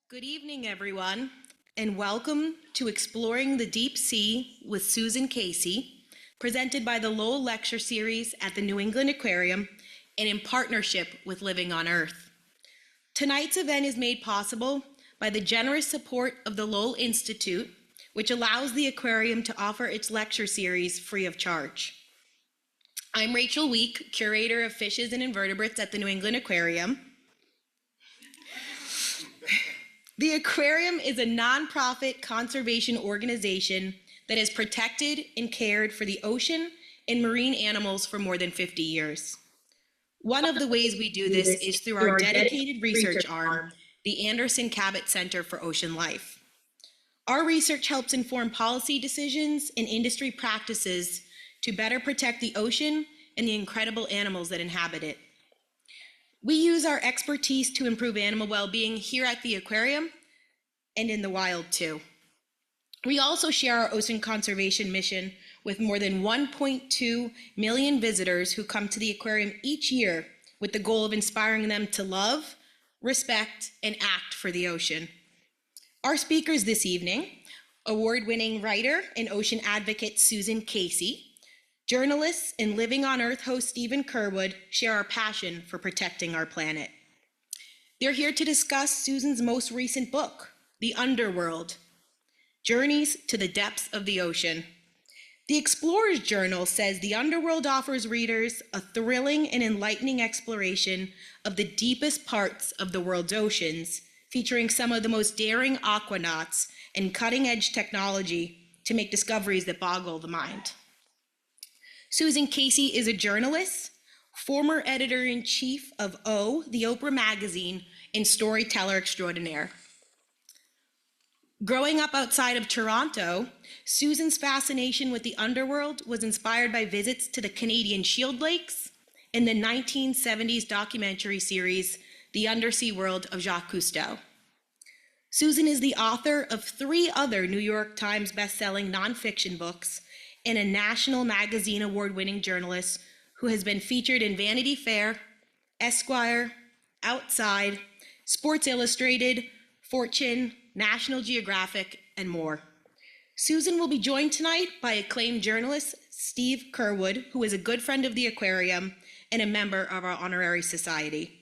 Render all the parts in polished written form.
Good evening, everyone, and welcome to Exploring the Deep Sea with Susan Casey, presented by the Lowell Lecture Series at the New England Aquarium and in partnership with Living on Earth. Tonight's event is made possible by the generous support of the Lowell Institute, which allows the aquarium to offer its lecture series free of charge. I'm Rachel Week, curator of fishes and invertebrates at the New England Aquarium. The aquarium is a nonprofit conservation organization that has protected and cared for the ocean and marine animals for more than 50 years. One of the ways we do this is through our dedicated research arm, the Anderson Cabot Center for Ocean Life. Our research helps inform policy decisions and industry practices to better protect the ocean and the incredible animals that inhabit it. We use our expertise to improve animal well-being here at the aquarium and in the wild too. We also share our ocean conservation mission with more than 1.2 million visitors who come to the aquarium each year with the goal of inspiring them to love, respect, and act for the ocean. Our speakers this evening, award-winning writer and ocean advocate Susan Casey, journalists and Living on Earth host Steve Curwood share our passion for protecting our planet. They're here to discuss Susan's most recent book, The Underworld, Journeys to the Depths of the Ocean. The Explorer's Journal says The Underworld offers readers a thrilling and enlightening exploration of the deepest parts of the world's oceans, featuring some of the most daring aquanauts and cutting-edge technology to make discoveries that boggle the mind. Susan Casey is a journalist, former editor-in-chief of O, the Oprah magazine, and storyteller extraordinaire. Growing up outside of Toronto, Susan's fascination with the underworld was inspired by visits to the Canadian Shield Lakes and the 1970s documentary series, The Undersea World of Jacques Cousteau. Susan is the author of 3 other New York Times best-selling nonfiction books and a National Magazine award-winning journalist who has been featured in Vanity Fair, Esquire, Outside, Sports Illustrated, Fortune, National Geographic, and more. Susan will be joined tonight by acclaimed journalist Steve Curwood, who is a good friend of the aquarium and a member of our honorary society.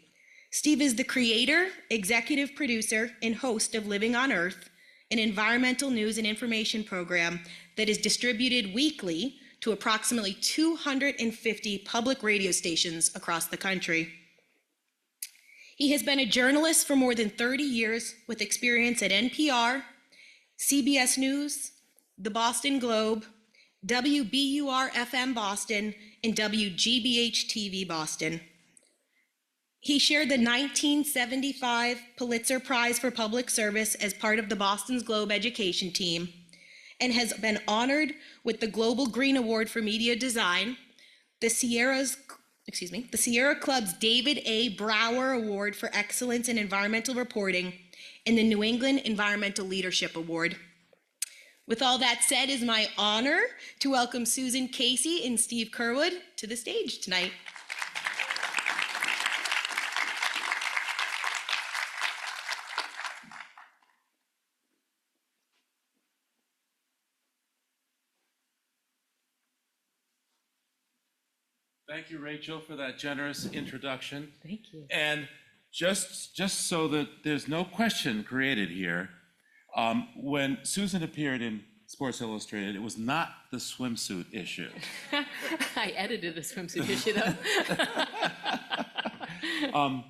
Steve is the creator, executive producer, and host of Living on Earth, an environmental news and information program that is distributed weekly to approximately 250 public radio stations across the country. He has been a journalist for more than 30 years with experience at NPR, CBS News, the Boston Globe, WBUR-FM Boston, and WGBH-TV Boston. He shared the 1975 Pulitzer Prize for Public Service as part of the Boston Globe education team and has been honored with the Global Green Award for Media Design, the Sierra Club's David A. Brower Award for Excellence in Environmental Reporting, and the New England Environmental Leadership Award. With all that said, it is my honor to welcome Susan Casey and Steve Curwood to the stage tonight. Thank you, Rachel, for that generous introduction. Thank you. And just so that there's no question created here, when Susan appeared in Sports Illustrated, it was not the swimsuit issue. I edited the swimsuit issue, though.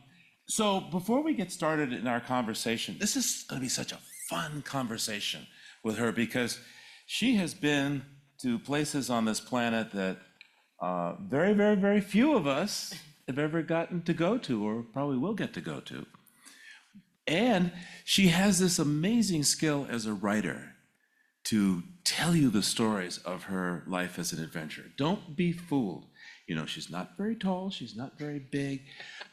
So before we get started in our conversation, this is going to be such a fun conversation with her because she has been to places on this planet that very, very, very few of us have ever gotten to go to or probably will get to go to. And she has this amazing skill as a writer to tell you the stories of her life as an adventurer. Don't be fooled. You know, she's not very tall, she's not very big,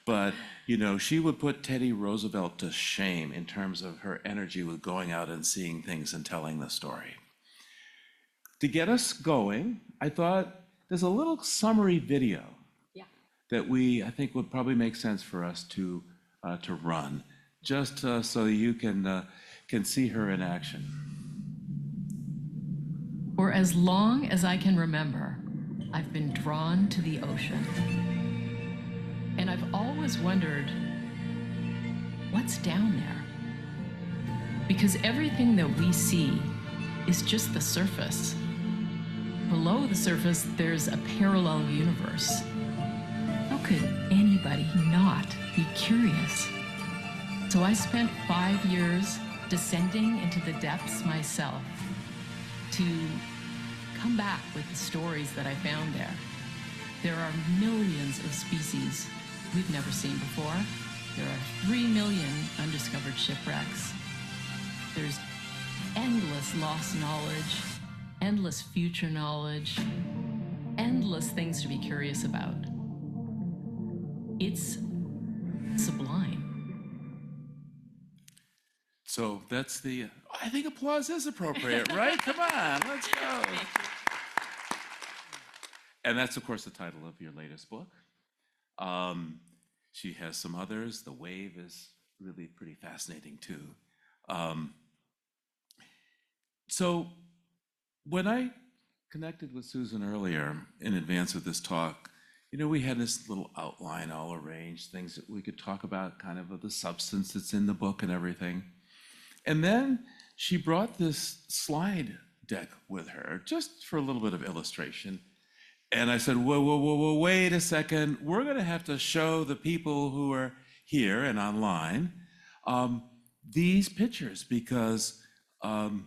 but, you know, she would put Teddy Roosevelt to shame in terms of her energy with going out and seeing things and telling the story. To get us going, I thought there's a little summary video that I think would probably make sense for us to run. just so you can see her in action. For as long as I can remember, I've been drawn to the ocean. And I've always wondered, what's down there? Because everything that we see is just the surface. Below the surface, there's a parallel universe. How could anybody not be curious? So I spent 5 years descending into the depths myself to come back with the stories that I found there. There are millions of species we've never seen before. There are 3 million undiscovered shipwrecks. There's endless lost knowledge, endless future knowledge, endless things to be curious about. It's sublime. So that's I think applause is appropriate, right? Come on, let's go. And that's, of course, the title of your latest book. She has some others. The Wave is really pretty fascinating, too. So when I connected with Susan earlier in advance of this talk, we had this little outline all arranged, things that we could talk about, kind of the substance that's in the book and everything. And then she brought this slide deck with her, just for a little bit of illustration. And I said, whoa, wait a second. We're going to have to show the people who are here and online these pictures, because I'm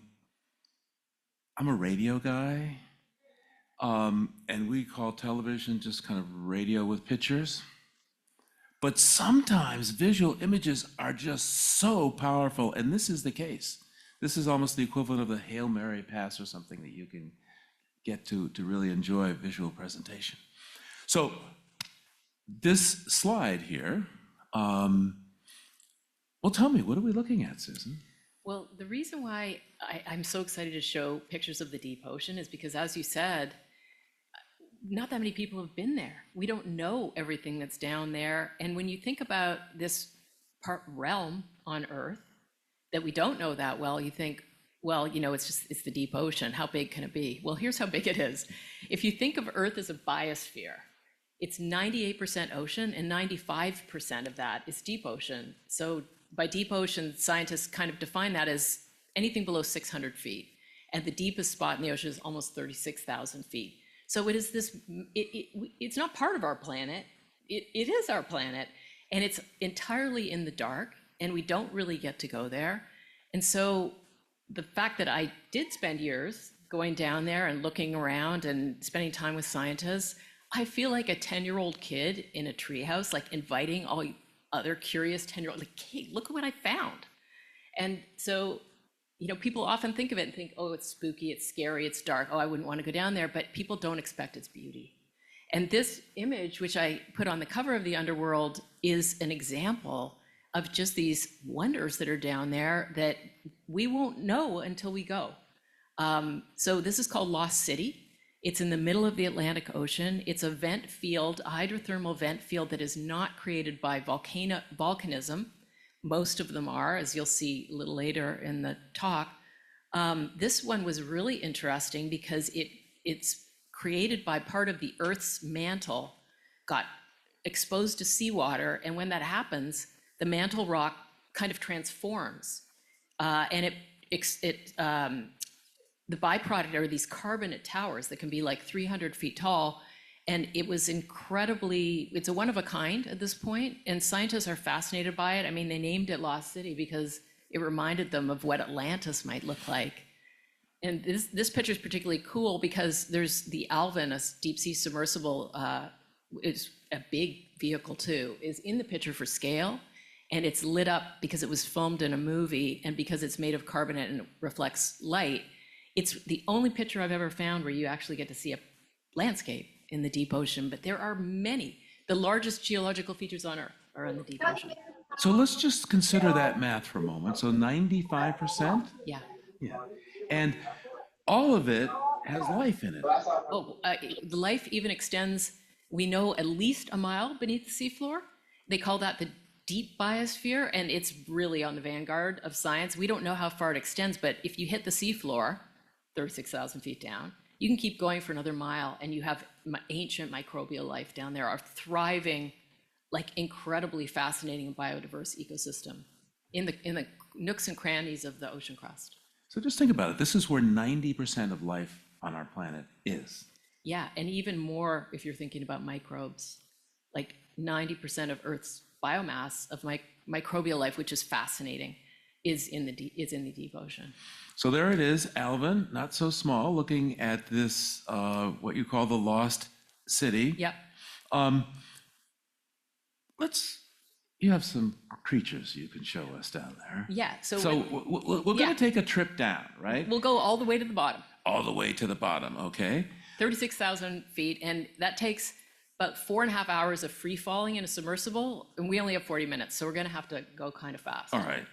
a radio guy, and we call television just kind of radio with pictures. But sometimes visual images are just so powerful, and this is the case. This is almost the equivalent of the Hail Mary pass or something that you can get to really enjoy visual presentation. So this slide here, well, tell me, what are we looking at, Susan? Well, the reason why I'm so excited to show pictures of the deep ocean is because, as you said, not that many people have been there. We don't know everything that's down there. And when you think about this realm on Earth that we don't know that well, you think, well, it's the deep ocean. How big can it be? Well, here's how big it is. If you think of Earth as a biosphere, it's 98% ocean, and 95% of that is deep ocean. So by deep ocean, scientists kind of define that as anything below 600 feet. And the deepest spot in the ocean is almost 36,000 feet. So it is this, it's not part of our planet. It is our planet, and it's entirely in the dark, and we don't really get to go there. And so the fact that I did spend years going down there and looking around and spending time with scientists, I feel like a 10-year-old kid in a treehouse, like inviting all other curious 10-year-olds, like, hey, look at what I found. And so, people often think of it and think, oh, it's spooky, it's scary, it's dark, oh, I wouldn't want to go down there, but people don't expect its beauty. And this image, which I put on the cover of the Underworld, is an example of just these wonders that are down there that we won't know until we go. So this is called Lost City. It's in the middle of the Atlantic Ocean. It's a vent field, a hydrothermal vent field that is not created by volcanism. Most of them are, as you'll see a little later in the talk. This one was really interesting because it's created by part of the Earth's mantle, got exposed to seawater, and when that happens, the mantle rock kind of transforms, and the byproduct are these carbonate towers that can be like 300 feet tall, and it's a one of a kind at this point, and scientists are fascinated by it. I mean, they named it Lost City because it reminded them of what Atlantis might look like. And this picture is particularly cool because there's the Alvin, a deep sea submersible, is a big vehicle too, is in the picture for scale. And it's lit up because it was filmed in a movie, and because it's made of carbonate and it reflects light. It's the only picture I've ever found where you actually get to see a landscape in the deep ocean, but there are many. The largest geological features on Earth are in the deep ocean. So let's just consider that math for a moment. So 95%? Yeah. Yeah. And all of it has life in it. Oh, the life even extends, we know, at least a mile beneath the seafloor. They call that deep biosphere, and it's really on the vanguard of science. We don't know how far it extends, but if you hit the seafloor, 36,000 feet down, you can keep going for another mile, and you have ancient microbial life down there, are thriving, like incredibly fascinating and biodiverse ecosystem in the nooks and crannies of the ocean crust. So just think about it. This is where 90% of life on our planet is. Yeah, and even more if you're thinking about microbes. Like 90% of Earth's biomass of microbial life, which is fascinating, is in the deep ocean. So there it is, Alvin, not so small, looking at this, what you call the lost city. Yep. You have some creatures you can show us down there. Yeah. So we're going to take a trip down, right? We'll go all the way to the bottom. All the way to the bottom, okay? 36,000 feet, and that takes about 4.5 hours of free falling in a submersible, and we only have 40 minutes, so we're going to have to go kind of fast. All right.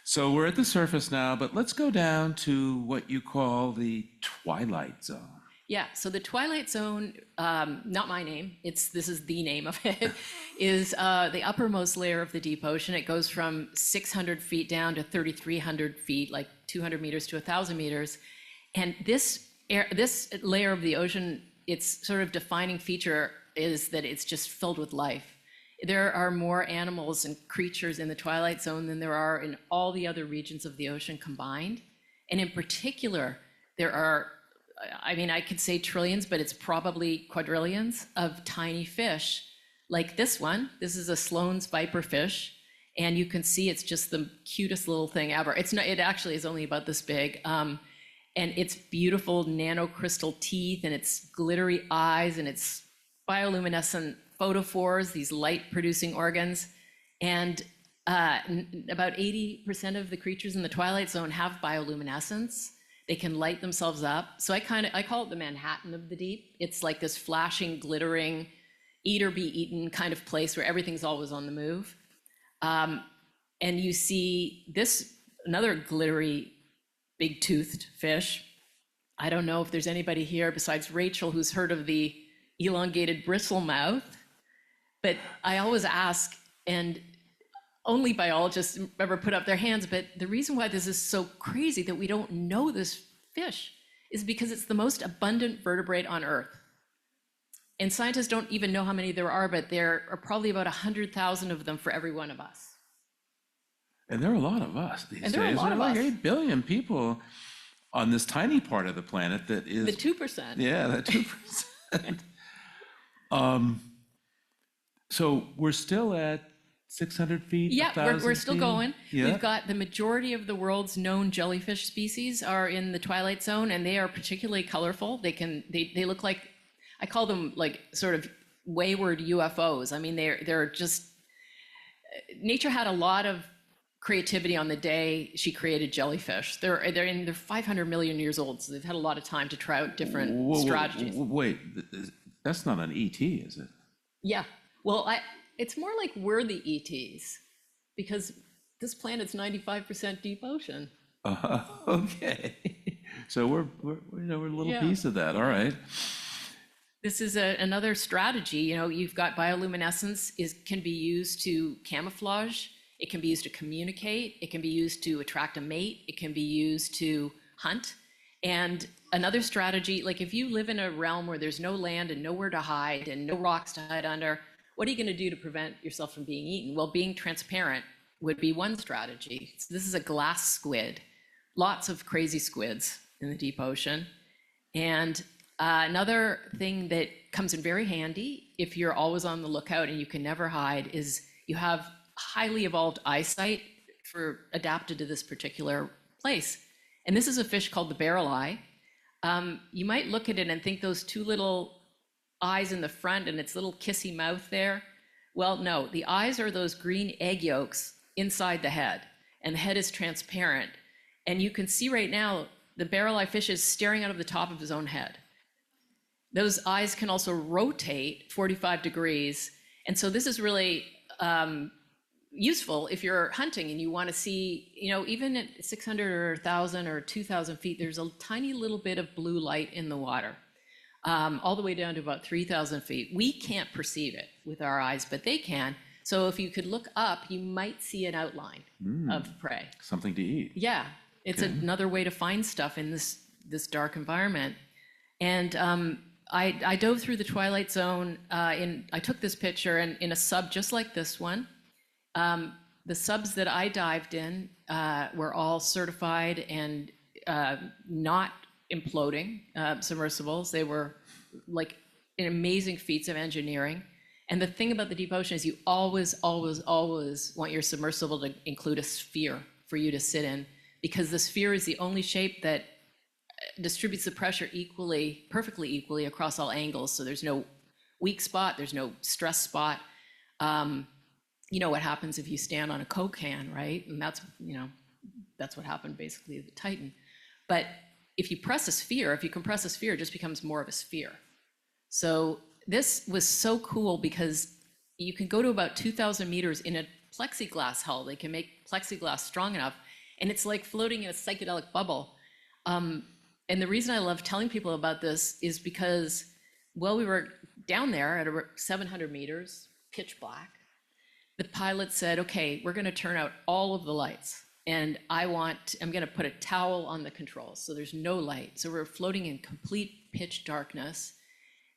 So we're at the surface now, but let's go down to what you call the twilight zone. Yeah, so the twilight zone, not my name, this is the name of it, is the uppermost layer of the deep ocean. It goes from 600 feet down to 3,300 feet, like 200 meters to 1,000 meters. And this layer of the ocean, its sort of defining feature is that it's just filled with life. There are more animals and creatures in the twilight zone than there are in all the other regions of the ocean combined. And in particular, there are, I mean, I could say trillions, but it's probably quadrillions of tiny fish like this one. This is a Sloan's viper fish, and you can see it's just the cutest little thing ever. It actually is only about this big. And its beautiful nanocrystal teeth and its glittery eyes and its bioluminescent photophores, these light-producing organs. And about 80% of the creatures in the twilight zone have bioluminescence. They can light themselves up. So I call it the Manhattan of the deep. It's like this flashing, glittering, eat or be eaten kind of place where everything's always on the move. And you see another glittery, big-toothed fish. I don't know if there's anybody here besides Rachel who's heard of the elongated bristlemouth, but I always ask, and only biologists ever put up their hands, but the reason why this is so crazy that we don't know this fish is because it's the most abundant vertebrate on Earth. And scientists don't even know how many there are, but there are probably about 100,000 of them for every one of us. And there are a lot of us these days. There are a lot of like us. 8 billion people on this tiny part of the planet that is... The 2%. Yeah, that 2%. So we're still at 600 feet? Yeah, we're still feet? going. Yeah. We've got the majority of the world's known jellyfish species are in the twilight zone, and they are particularly colorful. They look like, I call them like sort of wayward UFOs. I mean, they're just, nature had a lot of creativity on the day she created jellyfish. They're 500 million years old, so they've had a lot of time to try out different strategies. Wait, that's not an ET, is it? Yeah, well, it's more like we're the ETs, because this planet's 95% deep ocean. Okay. So we're a little Yeah. piece of that. All right. This is another strategy. You've got bioluminescence can be used to camouflage. It can be used to communicate. It can be used to attract a mate. It can be used to hunt. And another strategy, like if you live in a realm where there's no land and nowhere to hide and no rocks to hide under, what are you going to do to prevent yourself from being eaten? Well, being transparent would be one strategy. So this is a glass squid. Lots of crazy squids in the deep ocean. And another thing that comes in very handy if you're always on the lookout and you can never hide is you have highly evolved eyesight adapted to this particular place. And this is a fish called the barrel eye. You might look at it and think those two little eyes in the front and its little kissy mouth there. Well, no, the eyes are those green egg yolks inside the head, and the head is transparent. And you can see right now, the barrel eye fish is staring out of the top of his own head. Those eyes can also rotate 45 degrees. And so this is really useful if you're hunting and you want to see, even at 600 or 1,000 or 2,000 feet, there's a tiny little bit of blue light in the water, all the way down to about 3,000 feet. We can't perceive it with our eyes, but they can. So if you could look up, you might see an outline of prey. Something to eat. Yeah, it's another way to find stuff in this dark environment. And I dove through the twilight zone. I took this picture in a sub just like this one. The subs that I dived in were all certified and not imploding submersibles. They were like amazing feats of engineering. And the thing about the deep ocean is you always, always, always want your submersible to include a sphere for you to sit in, because the sphere is the only shape that distributes the pressure equally, perfectly equally across all angles. So there's no weak spot, there's no stress spot. You know what happens if you stand on a Coke can, right? And that's what happened basically to the Titan. But if you press a sphere, if you compress a sphere, it just becomes more of a sphere. So this was so cool because you can go to about 2,000 meters in a plexiglass hull. They can make plexiglass strong enough, and it's like floating in a psychedelic bubble. And the reason I love telling people about this is because, well, we were down there at 700 meters, pitch black. The pilot said, okay, we're gonna turn out all of the lights, and I'm gonna put a towel on the controls, so there's no light. So we're floating in complete pitch darkness.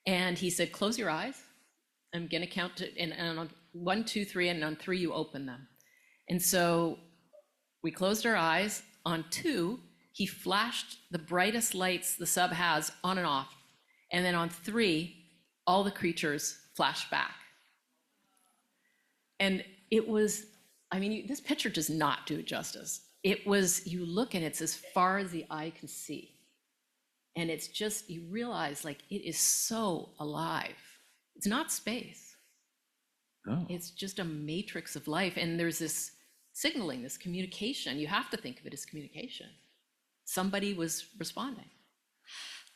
And he said, close your eyes. I'm gonna count to, and on 1, 2, 3, and on 3, you open them. And so we closed our eyes. On 2, he flashed the brightest lights the sub has on and off. And then on 3, all the creatures flashed back. And it was, I mean, this picture does not do it justice. It was, you look and it's as far as the eye can see. And it's just, you realize like it is so alive. It's not space. Oh. It's just a matrix of life. And there's this signaling, this communication. You have to think of it as communication. Somebody was responding.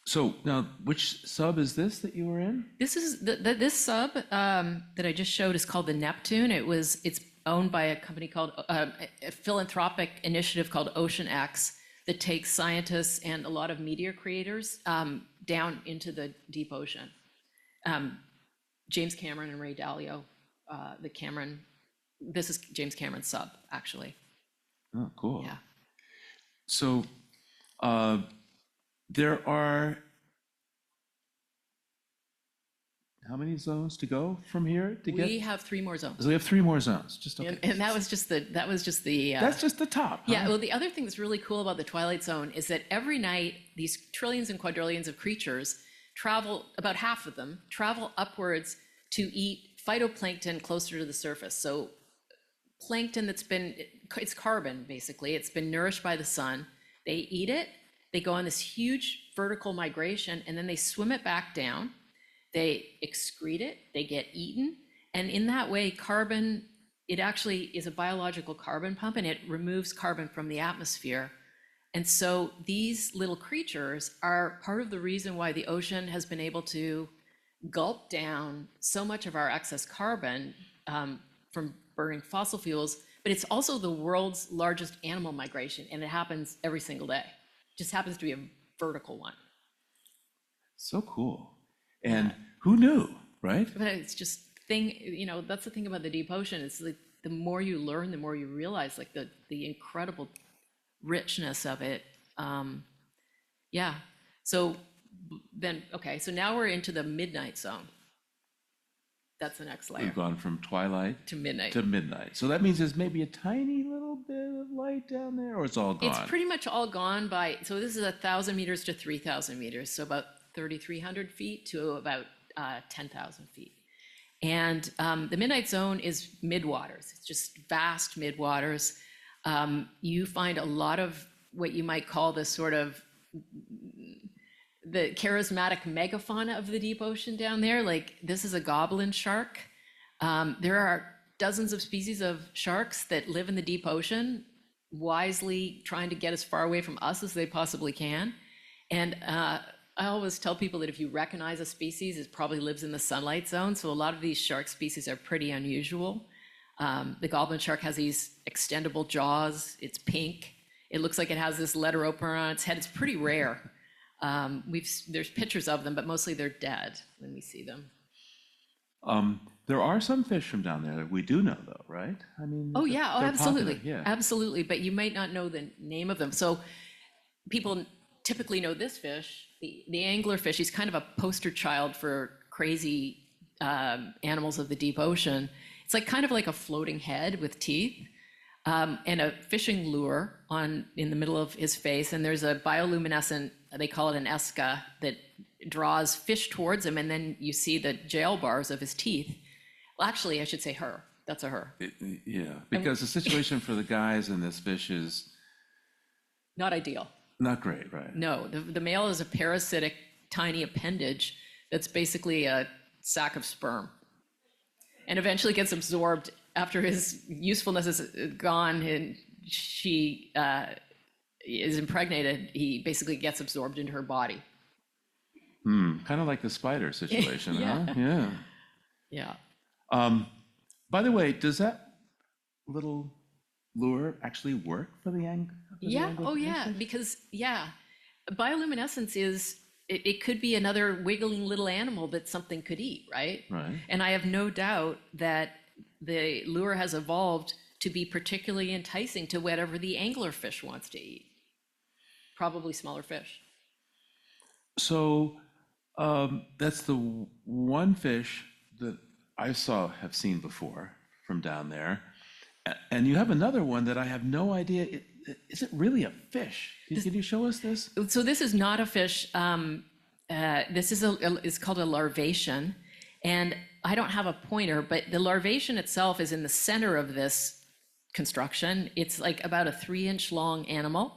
So now, which sub is this that you were in? This is this sub that I just showed is called the Neptune. It's owned by a company called a philanthropic initiative called Ocean X that takes scientists and a lot of media creators down into the deep ocean. James Cameron and Ray Dalio, this is James Cameron's sub, actually. Oh, cool. Yeah. So there are how many zones to go from here to get? We have 3 more zones. So we have 3 more zones. Just okay. And that was just the That's just the top. Huh? Yeah, well, the other thing that's really cool about the Twilight Zone is that every night, these trillions and quadrillions of creatures travel, about half of them, travel upwards to eat phytoplankton closer to the surface. So plankton it's carbon, basically. It's been nourished by the sun. They eat it, they go on this huge vertical migration, and then they swim it back down. They excrete it, they get eaten. And in that way, carbon, it actually is a biological carbon pump, and it removes carbon from the atmosphere. And so these little creatures are part of the reason why the ocean has been able to gulp down so much of our excess carbon from burning fossil fuels, but it's also the world's largest animal migration, and it happens every single day. It just happens to be a vertical one. So cool. And who knew, right? But it's just that's the thing about the deep ocean. It's like the more you learn, the more you realize like the incredible richness of it. Yeah. So then, okay, so now we're into the midnight zone. That's the next layer. We've gone from twilight to midnight. So that means there's maybe a tiny little bit of light down there, or it's all gone? It's pretty much all gone so this is 1,000 meters to 3,000 meters. So about 3,300 feet to about 10,000 feet. And the midnight zone is midwaters. It's just vast midwaters. You find a lot of what you might call the sort of the charismatic megafauna of the deep ocean down there. Like this is a goblin shark. There are dozens of species of sharks that live in the deep ocean, wisely trying to get as far away from us as they possibly can. And I always tell people that if you recognize a species, it probably lives in the sunlight zone. So a lot of these shark species are pretty unusual. The goblin shark has these extendable jaws. It's pink. It looks like it has this letter opener on its head. It's pretty rare. There's pictures of them, but mostly they're dead when we see them. There are some fish from down there that we do know, though, right? I mean, Oh, yeah, oh, they're absolutely. popular, yeah. Absolutely, but you might not know the name of them. So people typically know this fish, the anglerfish. He's kind of a poster child for crazy animals of the deep ocean. It's like kind of like a floating head with teeth, and a fishing lure in the middle of his face. And there's a bioluminescent, they call it an esca, that draws fish towards him. And then you see the jail bars of his teeth. Well, actually, I should say her. That's a her. Yeah, because the situation for the guys in this fish is Not ideal. not great, right? No, the male is a parasitic tiny appendage that's basically a sack of sperm, and eventually gets absorbed after his usefulness is gone and she is impregnated. He basically gets absorbed into her body. Kind of like the spider situation, Yeah. huh? Yeah. Yeah. By the way, does that little lure actually work for the Yeah. Oh, yeah. Because, bioluminescence it could be another wiggling little animal that something could eat, right? Right. And I have no doubt that the lure has evolved to be particularly enticing to whatever the anglerfish wants to eat. Probably smaller fish. So that's the one fish that I have seen before from down there. And you have another one that I have no idea. Is it really a fish? Can you show us this? So this is not a fish. This is it's called a larvation, and I don't have a pointer, but the larvation itself is in the center of this construction. It's like about a 3-inch long animal,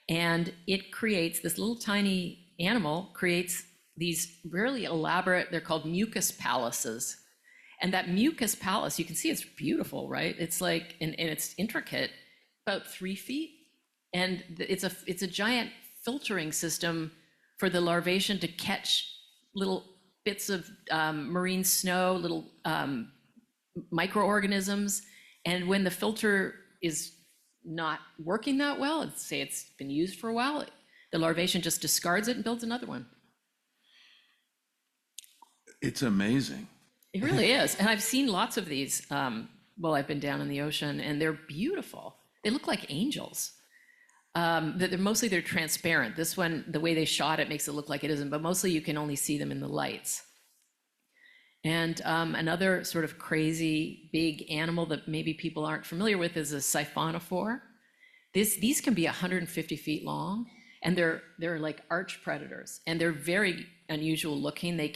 and it creates this little tiny animal creates these really elaborate. They're called mucus palaces, and that mucus palace, you can see it's beautiful, right? It's like and it's intricate, about 3 feet. And it's a giant filtering system for the larvation to catch little bits of marine snow, little microorganisms. And when the filter is not working that well, let's say it's been used for a while, the larvation just discards it and builds another one. It's amazing. It really is. And I've seen lots of these. I've been down in the ocean, and they're beautiful. They look like angels. They're transparent. This one, the way they shot it makes it look like it isn't, but mostly you can only see them in the lights. And another sort of crazy big animal that maybe people aren't familiar with is a siphonophore. These can be 150 feet long, and they're like arch predators, and they're very unusual looking. They're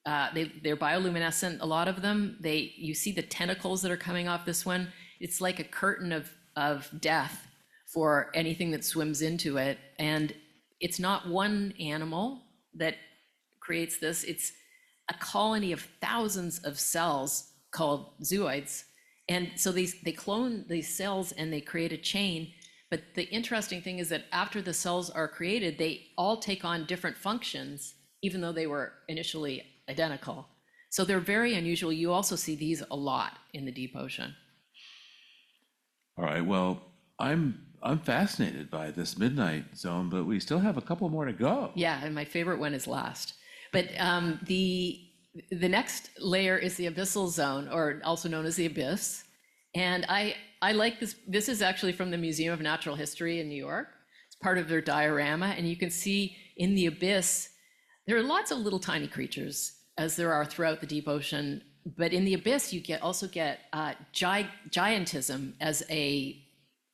bioluminescent, a lot of them. You see the tentacles that are coming off this one. It's like a curtain of death for anything that swims into it. And it's not one animal that creates this. It's a colony of thousands of cells called zooids. And so they clone these cells and they create a chain. But the interesting thing is that after the cells are created, they all take on different functions, even though they were initially identical. So they're very unusual. You also see these a lot in the deep ocean. All right. Well, I'm fascinated by this midnight zone, but we still have a couple more to go. Yeah, and my favorite one is last. But the next layer is the abyssal zone, or also known as the abyss. And I like this. This is actually from the Museum of Natural History in New York. It's part of their diorama, and you can see in the abyss, there are lots of little tiny creatures, as there are throughout the deep ocean. But in the abyss, you also get giantism as a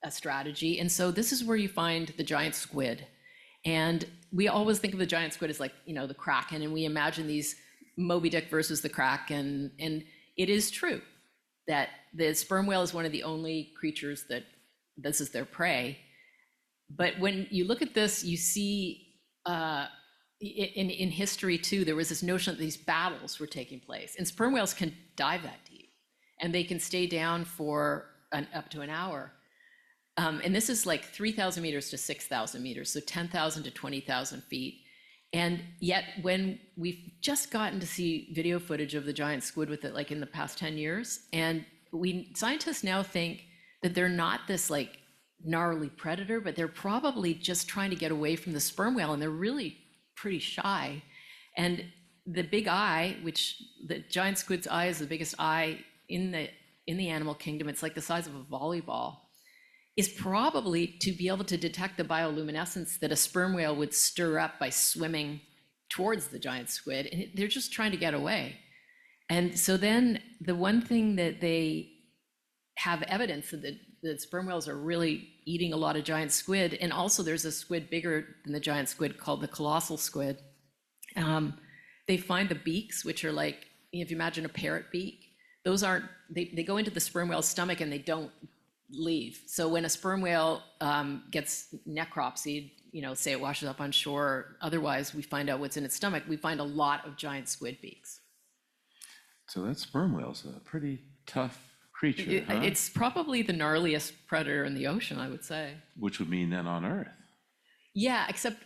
strategy. And so this is where you find the giant squid. And we always think of the giant squid as like, the Kraken, and we imagine these Moby Dick versus the Kraken. And it is true that the sperm whale is one of the only creatures that this is their prey. But when you look at this, you see in history too, there was this notion that these battles were taking place. And sperm whales can dive that deep, and they can stay down for up to an hour. And this is like 3,000 meters to 6,000 meters, so 10,000 to 20,000 feet. And yet when we've just gotten to see video footage of the giant squid with it, like in the past 10 years, and scientists now think that they're not this like gnarly predator, but they're probably just trying to get away from the sperm whale, and they're really pretty shy. And the big eye, which the giant squid's eye is the biggest eye in the animal kingdom, it's like the size of a volleyball, is probably to be able to detect the bioluminescence that a sperm whale would stir up by swimming towards the giant squid, and they're just trying to get away. And so then the one thing that they have evidence that sperm whales are really eating a lot of giant squid, and also there's a squid bigger than the giant squid called the colossal squid. They find the beaks, which are like, if you imagine a parrot beak, those aren't, they go into the sperm whale's stomach and they don't leave. So when a sperm whale gets necropsied, say it washes up on shore, or otherwise we find out what's in its stomach, we find a lot of giant squid beaks. So that sperm whale's a pretty tough creature, huh? It's probably the gnarliest predator in the ocean, I would say. Which would mean then on Earth. Yeah, except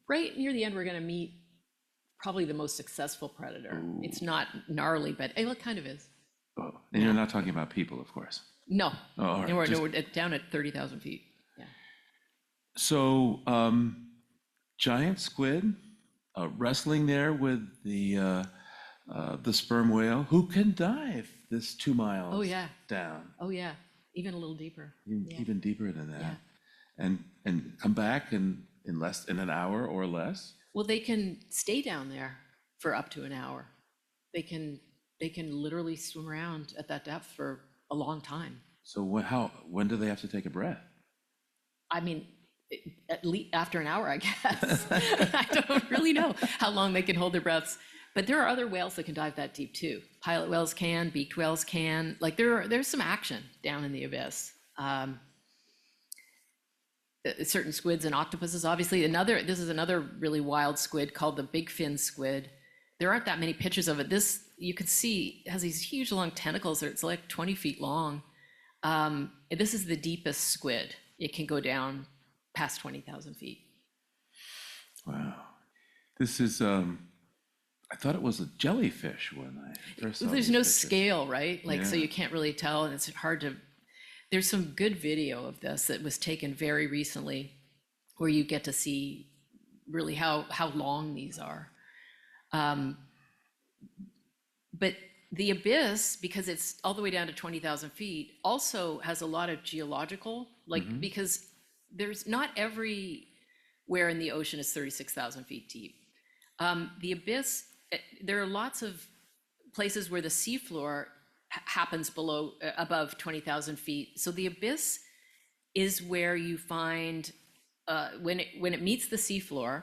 right near the end, we're going to meet probably the most successful predator. Ooh. It's not gnarly, but it kind of is. Oh, and you're not talking about people, of course. No, Oh, all right. no, we're down at 30,000 feet. Yeah. So, giant squid wrestling there with the sperm whale, who can dive this 2 miles Oh, yeah. down, Oh, yeah. Even a little deeper. even deeper than that, Yeah. and come back in an hour or less. Well, they can stay down there for up to an hour. They can literally swim around at that depth for a long time. So when do they have to take a breath? I mean, at least after an hour, I guess. I don't really know how long they can hold their breaths. But there are other whales that can dive that deep too. Pilot whales can, beaked whales can. Like there's some action down in the abyss. Certain squids and octopuses, obviously. This is another really wild squid called the big fin squid. There aren't that many pictures of it. This, you can see, it has these huge long tentacles. It's like 20 feet long. This is the deepest squid. It can go down past 20,000 feet. Wow. This is, I thought it was a jellyfish when I first saw There's these no pictures. scale, right? Like, so Yeah. you can't really tell, and it's hard to, there's some good video of this that was taken very recently where you get to see really how long these are. But the abyss, because it's all the way down to 20,000 feet, also has a lot of geological, because there's not everywhere in the ocean is 36,000 feet deep. The abyss, there are lots of places where the seafloor happens above 20,000 feet. So the abyss is where you find, when it meets the seafloor,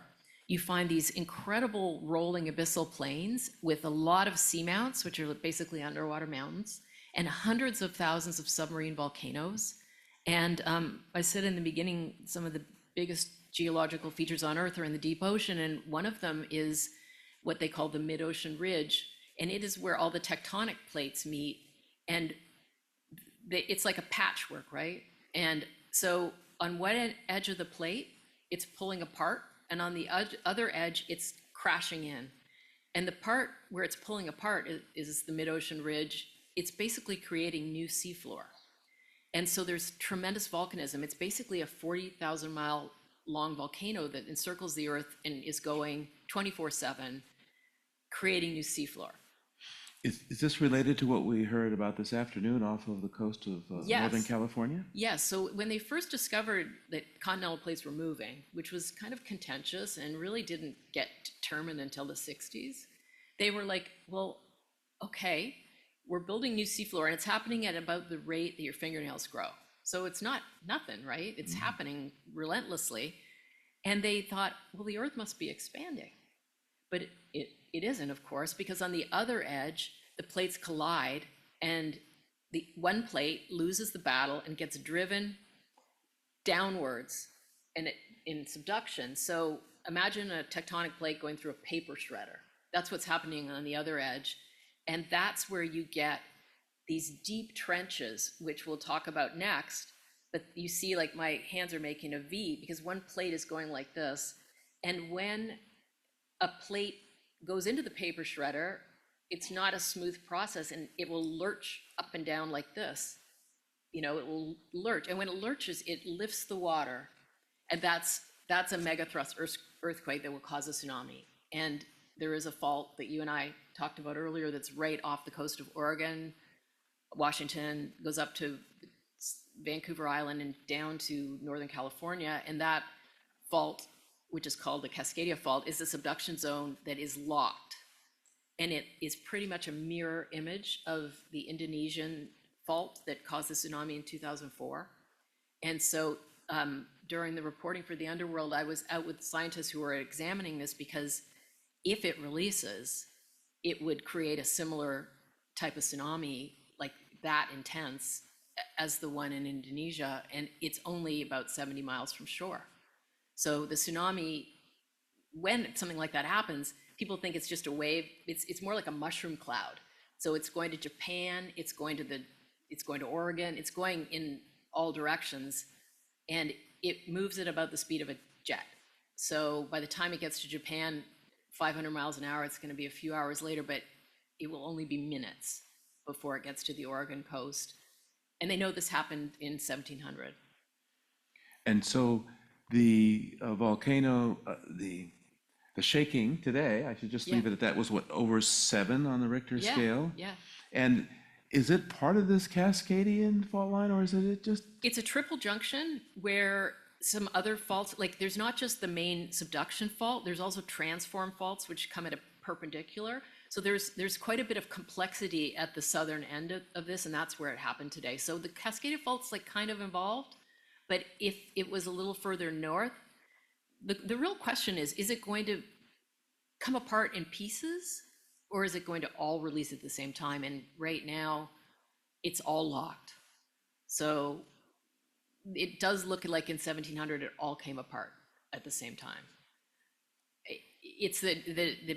you find these incredible rolling abyssal plains with a lot of seamounts, which are basically underwater mountains, and hundreds of thousands of submarine volcanoes. And I said in the beginning, some of the biggest geological features on Earth are in the deep ocean, and one of them is what they call the mid-ocean ridge, and it is where all the tectonic plates meet, and it's like a patchwork, right? And so on one edge of the plate, it's pulling apart, and on the other edge, it's crashing in. And the part where it's pulling apart is the mid-ocean ridge. It's basically creating new seafloor. And so there's tremendous volcanism. It's basically a 40,000 mile long volcano that encircles the Earth and is going 24/7, creating new seafloor. Is this related to what we heard about this afternoon off of the coast of Yes. Northern California? Yes, so when they first discovered that continental plates were moving, which was kind of contentious and really didn't get determined until the 60s, they were like, well, okay, we're building new seafloor and it's happening at about the rate that your fingernails grow. So it's not nothing, right? It's happening relentlessly. And they thought, well, the Earth must be expanding. But it isn't, of course, because on the other edge, the plates collide and the one plate loses the battle and gets driven downwards and in subduction. So imagine a tectonic plate going through a paper shredder. That's what's happening on the other edge. And that's where you get these deep trenches, which we'll talk about next. But you see, like, my hands are making a V because one plate is going like this. And when a plate goes into the paper shredder, it's not a smooth process and it will lurch up and down like this. It will lurch. And when it lurches, it lifts the water. And that's a megathrust earthquake that will cause a tsunami. And there is a fault that you and I talked about earlier that's right off the coast of Oregon, Washington, goes up to Vancouver Island and down to Northern California. And that fault, which is called the Cascadia Fault, is a subduction zone that is locked. And it is pretty much a mirror image of the Indonesian fault that caused the tsunami in 2004. And so during the reporting for the Underworld, I was out with scientists who were examining this, because if it releases, it would create a similar type of tsunami, like that intense, as the one in Indonesia, and it's only about 70 miles from shore. So the tsunami, when something like that happens, people think it's just a wave. It's more like a mushroom cloud. So it's going to Japan, it's going to Oregon, it's going in all directions, and it moves at about the speed of a jet. So by the time it gets to Japan, 500 miles an hour, it's going to be a few hours later, but it will only be minutes before it gets to the Oregon coast. And they know this happened in 1700. And so the volcano, the shaking today, I should just leave it at that, was what, over 7 on the Richter scale? Yeah. And is it part of this Cascadian fault line, or is it just? It's a triple junction where some other faults, like there's not just the main subduction fault, there's also transform faults which come at a perpendicular. So there's quite a bit of complexity at the southern end of this, and that's where it happened today. So the Cascadia fault's like kind of involved, but if it was a little further north, the real question is it going to come apart in pieces, or is it going to all release at the same time? And right now, it's all locked. So it does look like in 1700, it all came apart at the same time. It's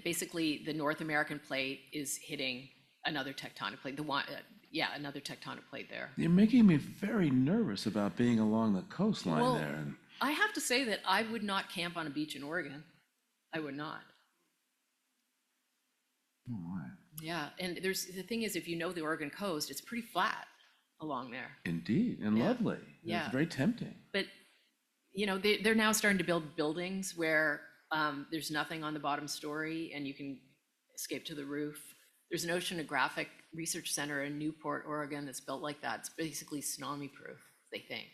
basically the North American plate is hitting another tectonic plate. Another tectonic plate there. You're making me very nervous about being along the coastline Well, there. I have to say that I would not camp on a beach in Oregon. I would not. Oh my. Yeah, and the thing is, if you know the Oregon coast, it's pretty flat along there. Indeed, and lovely. Yeah. It's very tempting. But they're now starting to build buildings where there's nothing on the bottom story and you can escape to the roof. There's an oceanographic research center in Newport, Oregon that's built like that. It's basically tsunami proof, they think.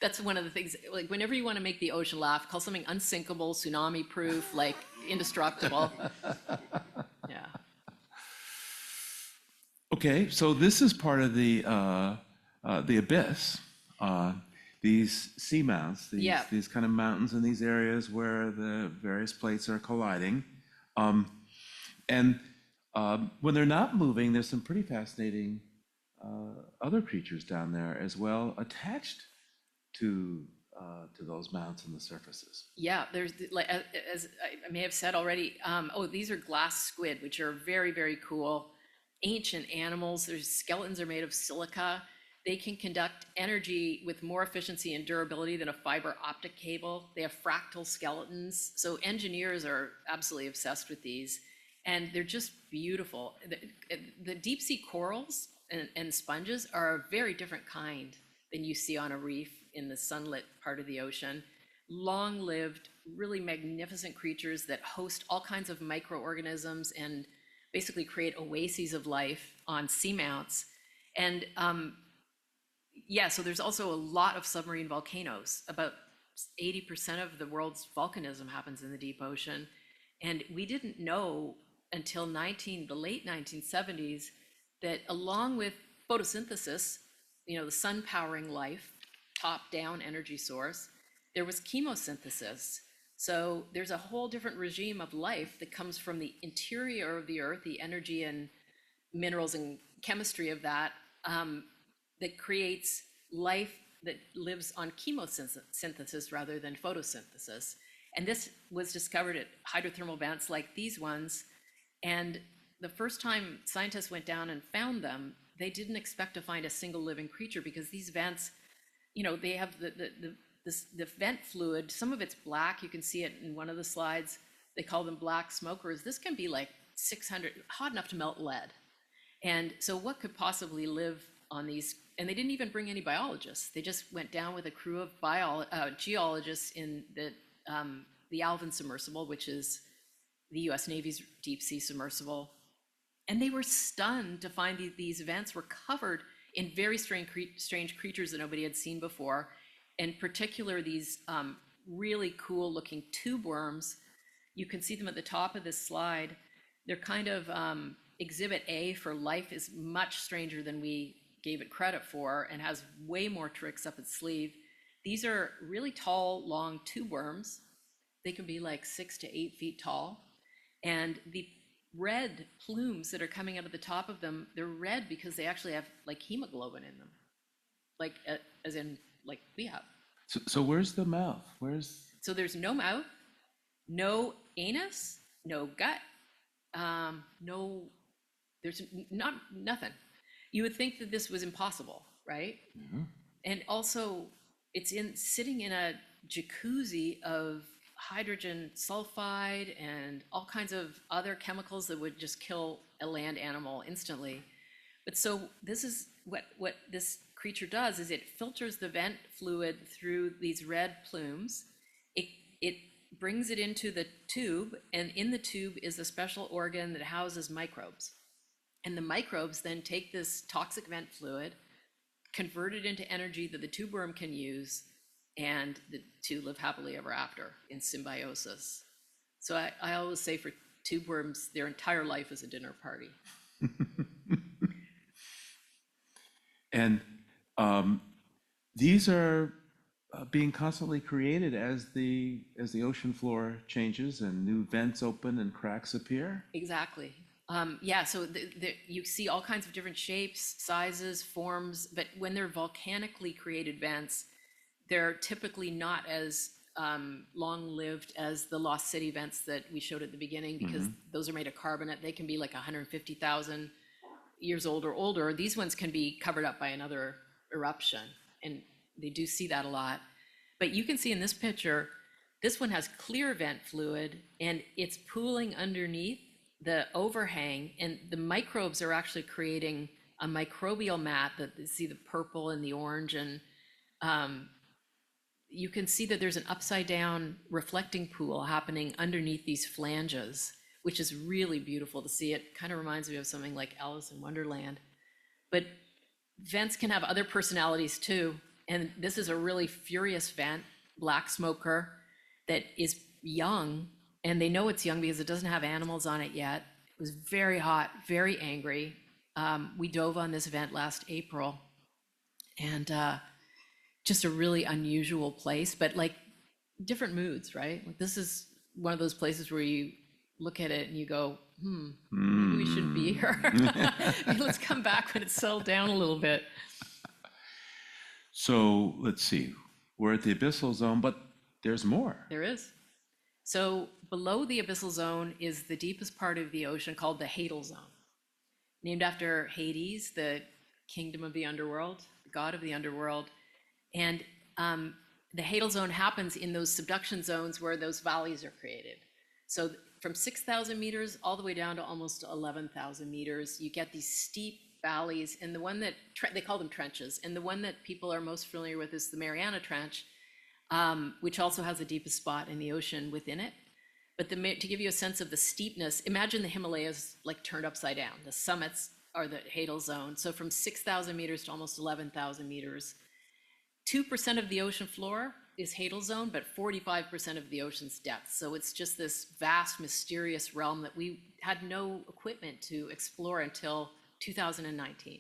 That's one of the things, like whenever you want to make the ocean laugh, call something unsinkable, tsunami proof, like indestructible. Yeah. Okay, so this is part of the abyss. These seamounts, these kind of mountains in these areas where the various plates are colliding. And when they're not moving, there's some pretty fascinating other creatures down there as well, attached to those mounts and the surfaces. Yeah, there's, like, as I may have said already, these are glass squid, which are very, very cool. Ancient animals. Their skeletons are made of silica. They can conduct energy with more efficiency and durability than a fiber optic cable. They have fractal skeletons. So engineers are absolutely obsessed with these, and they're just beautiful. The deep sea corals and sponges are a very different kind than you see on a reef in the sunlit part of the ocean. Long-lived, really magnificent creatures that host all kinds of microorganisms and basically create oases of life on seamounts. And so there's also a lot of submarine volcanoes. About 80% of the world's volcanism happens in the deep ocean. And we didn't know until the late 1970s that along with photosynthesis, the sun powering life, top-down energy source, there was chemosynthesis. So there's a whole different regime of life that comes from the interior of the Earth, the energy and minerals and chemistry of that, that creates life that lives on chemosynthesis rather than photosynthesis. And this was discovered at hydrothermal vents like these ones. And the first time scientists went down and found them, they didn't expect to find a single living creature, because these vents, they have the vent fluid, some of it's black. You can see it in one of the slides. They call them black smokers. This can be like 600, hot enough to melt lead. And so what could possibly live on these? And they didn't even bring any biologists. They just went down with a crew of geologists in the Alvin submersible, which is the US Navy's deep sea submersible. And they were stunned to find these vents were covered in very strange creatures that nobody had seen before. In particular, these really cool looking tube worms. You can see them at the top of this slide. They're kind of exhibit A for life is much stranger than we gave it credit for and has way more tricks up its sleeve. These are really tall, long tube worms. They can be like 6 to 8 feet tall. And the red plumes that are coming out of the top of them, they're red because they actually have like hemoglobin in them, like as in like we have. So where's the mouth? So there's no mouth, no anus, no gut, there's nothing. You would think that this was impossible, right? Mm-hmm. And also it's sitting in a jacuzzi of hydrogen sulfide and all kinds of other chemicals that would just kill a land animal instantly. But so this is what this creature does is it filters the vent fluid through these red plumes. It brings it into the tube, and in the tube is a special organ that houses microbes. And the microbes then take this toxic vent fluid, convert it into energy that the tube worm can use, and the two live happily ever after in symbiosis. So I always say for tube worms, their entire life is a dinner party. And these are being constantly created as the ocean floor changes and new vents open and cracks appear. Exactly. Yeah, so you see all kinds of different shapes, sizes, forms, but when they're volcanically created vents, they're typically not as long-lived as the Lost City vents that we showed at the beginning, because those are made of carbonate. They can be like 150,000 years old or older. These ones can be covered up by another eruption, and they do see that a lot. But you can see in this picture, this one has clear vent fluid, and it's pooling underneath the overhang, and the microbes are actually creating a microbial mat that you see the purple and the orange, and you can see that there's an upside down reflecting pool happening underneath these flanges, which is really beautiful to see. It kind of reminds me of something like Alice in Wonderland. But vents can have other personalities too. And this is a really furious vent, black smoker, that is young. And they know it's young because it doesn't have animals on it yet. It was very hot, very angry. We dove on this vent last April. And just a really unusual place, but like different moods, right? Like this is one of those places where you look at it and you go, maybe we shouldn't be here. Let's come back when it's settled down a little bit. So let's see, we're at the abyssal zone, but there's more. There is. So below the abyssal zone is the deepest part of the ocean called the Hadal zone, named after Hades, the kingdom of the underworld, the god of the underworld. And the Hadal zone happens in those subduction zones where those valleys are created. So from 6,000 meters all the way down to almost 11,000 meters, you get these steep valleys. And the one that, they call them trenches. And the one that people are most familiar with is the Mariana Trench, which also has the deepest spot in the ocean within it. But to give you a sense of the steepness, imagine the Himalayas like turned upside down. The summits are the Hadal zone. So from 6,000 meters to almost 11,000 meters, 2% of the ocean floor is Hadal zone, but 45% of the ocean's depth. So it's just this vast, mysterious realm that we had no equipment to explore until 2019.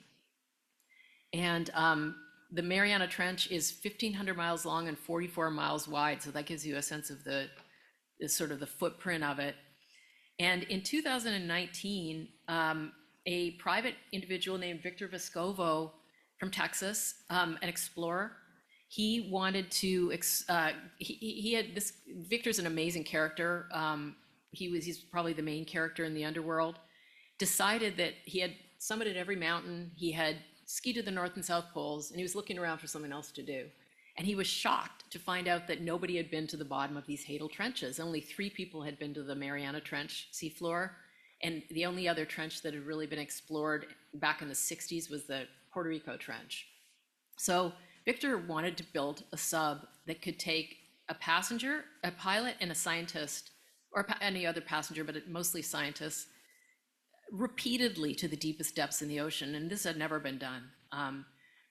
And the Mariana Trench is 1,500 miles long and 44 miles wide. So that gives you a sense of the sort of the footprint of it. And in 2019, a private individual named Victor Vescovo from Texas, an explorer, he wanted to, he had this, Victor's an amazing character. He's probably the main character in the underworld. Decided that he had summited every mountain, he had skied to the North and South Poles, and he was looking around for something else to do. And he was shocked to find out that nobody had been to the bottom of these Hadal trenches. Only 3 people had been to the Mariana Trench seafloor. And the only other trench that had really been explored back in the 60s was the Puerto Rico Trench. So Victor wanted to build a sub that could take a passenger, a pilot, and a scientist or any other passenger, but mostly scientists, repeatedly to the deepest depths in the ocean, and this had never been done.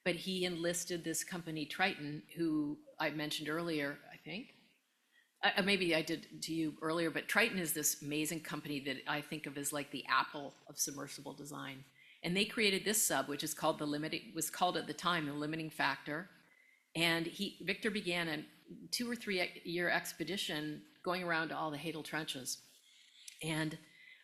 But he enlisted this company, Triton, who I mentioned earlier, I think. Maybe I did to you earlier, but Triton is this amazing company that I think of as like the Apple of submersible design. And they created this sub, which is called was called at the time the limiting factor. And Victor began a 2 or 3 year expedition going around to all the Hadal trenches. And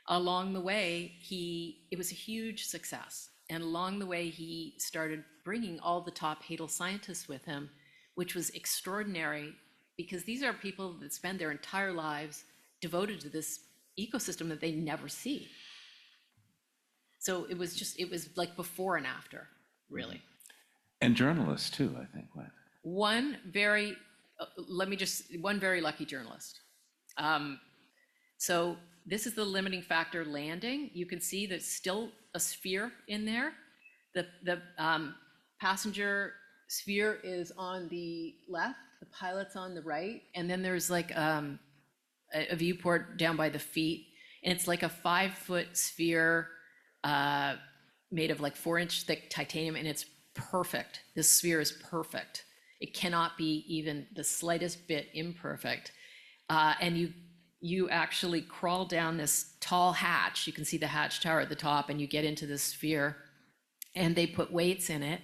along the way, it was a huge success. And along the way, he started bringing all the top Hadal scientists with him, which was extraordinary because these are people that spend their entire lives devoted to this ecosystem that they never see. So it was like before and after, really. And journalists too, I think. What? One very lucky journalist. So this is the limiting factor landing. You can see there's still a sphere in there. The passenger sphere is on the left, the pilot's on the right, and then there's like a viewport down by the feet, and it's like a 5-foot sphere made of like 4-inch thick titanium, and it's perfect. This sphere is perfect. It cannot be even the slightest bit imperfect. And you actually crawl down this tall hatch. You can see the hatch tower at the top, and you get into this sphere, and they put weights in it.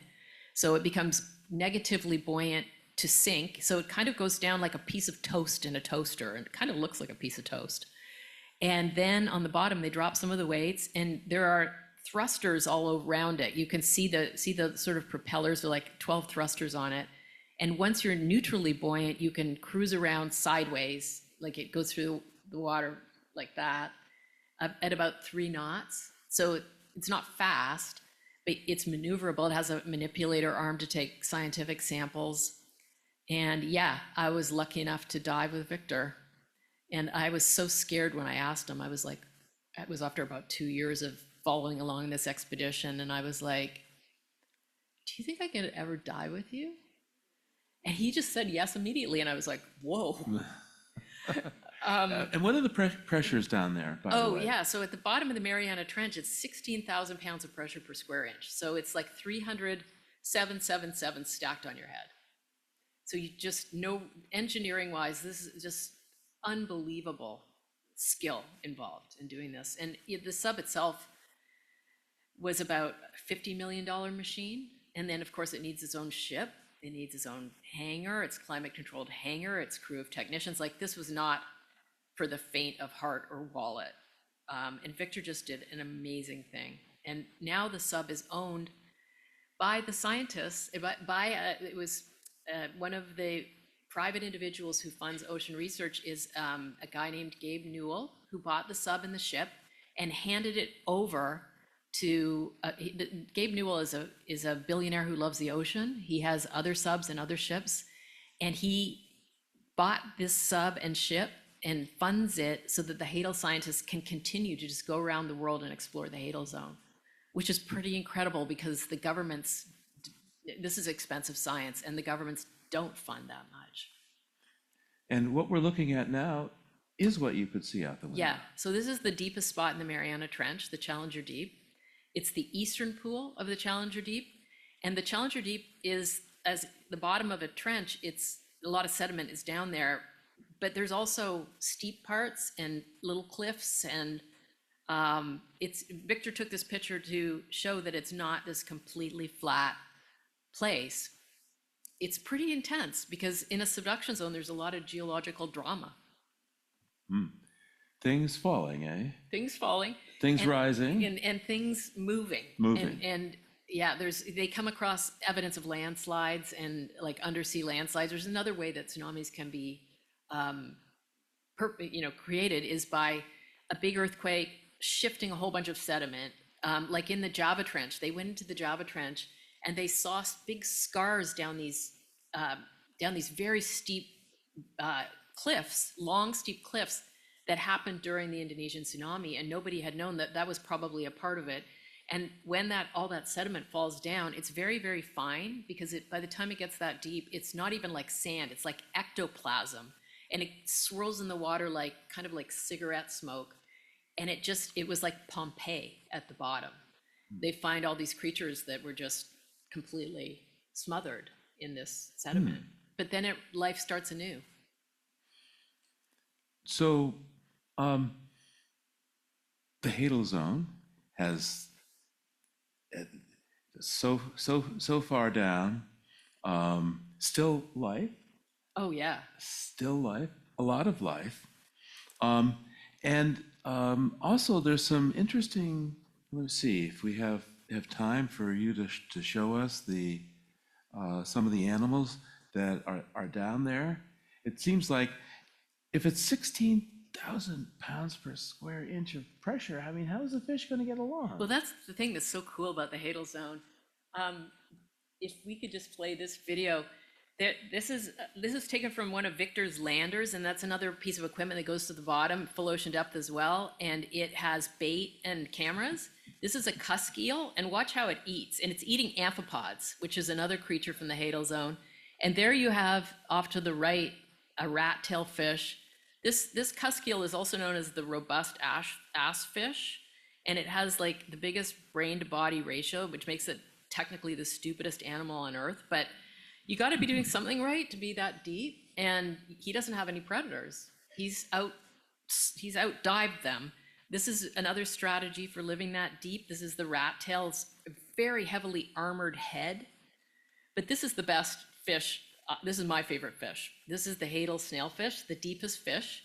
So it becomes negatively buoyant to sink. So it kind of goes down like a piece of toast in a toaster, and it kind of looks like a piece of toast. And then on the bottom, they drop some of the weights, and there are thrusters all around it. You can see the sort of propellers. There are like 12 thrusters on it. And once you're neutrally buoyant, you can cruise around sideways, like it goes through the water like that, at about 3 knots. So it's not fast, but it's maneuverable. It has a manipulator arm to take scientific samples. And yeah, I was lucky enough to dive with Victor. And I was so scared when I asked him. I was like, it was after about 2 years of following along this expedition. And I was like, do you think I could ever die with you? And he just said yes immediately. And I was like, whoa. And what are the pressures down there, by the way? Oh, yeah. So at the bottom of the Mariana Trench, it's 16,000 pounds of pressure per square inch. So it's like 300,777 stacked on your head. So you just know, engineering-wise, this is just unbelievable skill involved in doing this. And the sub itself was about a $50 million machine. And then, of course, it needs its own ship. It needs its own hangar, its climate-controlled hangar, its crew of technicians. Like, this was not for the faint of heart or wallet. And Victor just did an amazing thing. And now the sub is owned by the scientists, it was one of the private individuals who funds ocean research is a guy named Gabe Newell, who bought the sub and the ship and handed it over to, Gabe Newell is a billionaire who loves the ocean. He has other subs and other ships, and he bought this sub and ship and funds it so that the Hadal scientists can continue to just go around the world and explore the Hadal zone, which is pretty incredible because the governments, this is expensive science, and the governments don't fund that much. And what we're looking at now is what you could see out the window. Yeah, so this is the deepest spot in the Mariana Trench, the Challenger Deep. It's the eastern pool of the Challenger Deep, and the Challenger Deep is, as the bottom of a trench, it's a lot of sediment is down there, but there's also steep parts and little cliffs, and Victor took this picture to show that it's not this completely flat place. It's pretty intense because in a subduction zone, there's a lot of geological drama. Things falling, eh? Things falling. Things rising. And things moving. Moving. And yeah, they come across evidence of landslides and like undersea landslides. There's another way that tsunamis can be created is by a big earthquake shifting a whole bunch of sediment. Like in the Java Trench, they went into the Java Trench and they saw big scars down these very steep cliffs, long steep cliffs that happened during the Indonesian tsunami, and nobody had known that that was probably a part of it. And when all that sediment falls down, it's very, very fine because by the time it gets that deep, it's not even like sand, it's like ectoplasm. and it swirls in the water like kind of like cigarette smoke. And it was like Pompeii at the bottom. They find all these creatures that were just completely smothered in this sediment. But then life starts anew. So, the Hadal Zone has so far down, still life, Oh yeah. a lot of life. And also there's some interesting, let's see if we have time for you to show us the some of the animals that are down there. It seems like if it's 16,000 pounds per square inch of pressure, I mean, how is the fish going to get along? Well, that's the thing that's so cool about the Hadal Zone. If we could just play this video, this is taken from one of Victor's landers, and that's another piece of equipment that goes to the bottom, full ocean depth as well, and it has bait and cameras. This is a cusk eel, and watch how it eats, and it's eating amphipods, which is another creature from the Hadal Zone. And there you have, off to the right, a rat-tail fish. This cusk eel is also known as the robust ass fish, and it has like the biggest brain to body ratio, which makes it technically the stupidest animal on Earth. But you got to be doing something right to be that deep, and he doesn't have any predators. He's out dived them. This is another strategy for living that deep. This is the rat tail's very heavily armored head, but this is the best fish. This is my favorite fish. This is the Hadal snailfish, the deepest fish.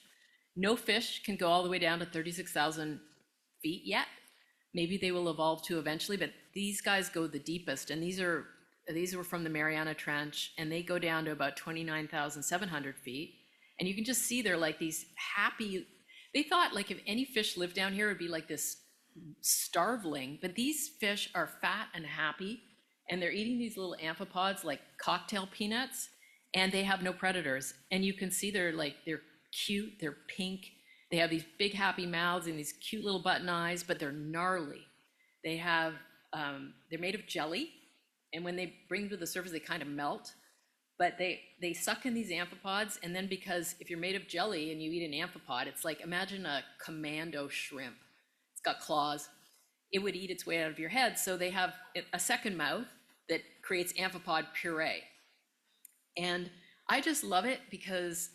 No fish can go all the way down to 36,000 feet yet. Maybe they will evolve to eventually, but these guys go the deepest, and these were from the Mariana Trench, and they go down to about 29,700 feet. And you can just see they're like these happy, they thought like if any fish lived down here, it'd be like this starveling, but these fish are fat and happy, and they're eating these little amphipods like cocktail peanuts, and they have no predators. And you can see they're cute, they're pink, they have these big happy mouths and these cute little button eyes, but they're gnarly. They have, they're made of jelly, and when they bring them to the surface, they kind of melt, but they suck in these amphipods, and then because if you're made of jelly and you eat an amphipod, it's like, imagine a commando shrimp. It's got claws. It would eat its way out of your head, so they have a second mouth that creates amphipod puree. And I just love it because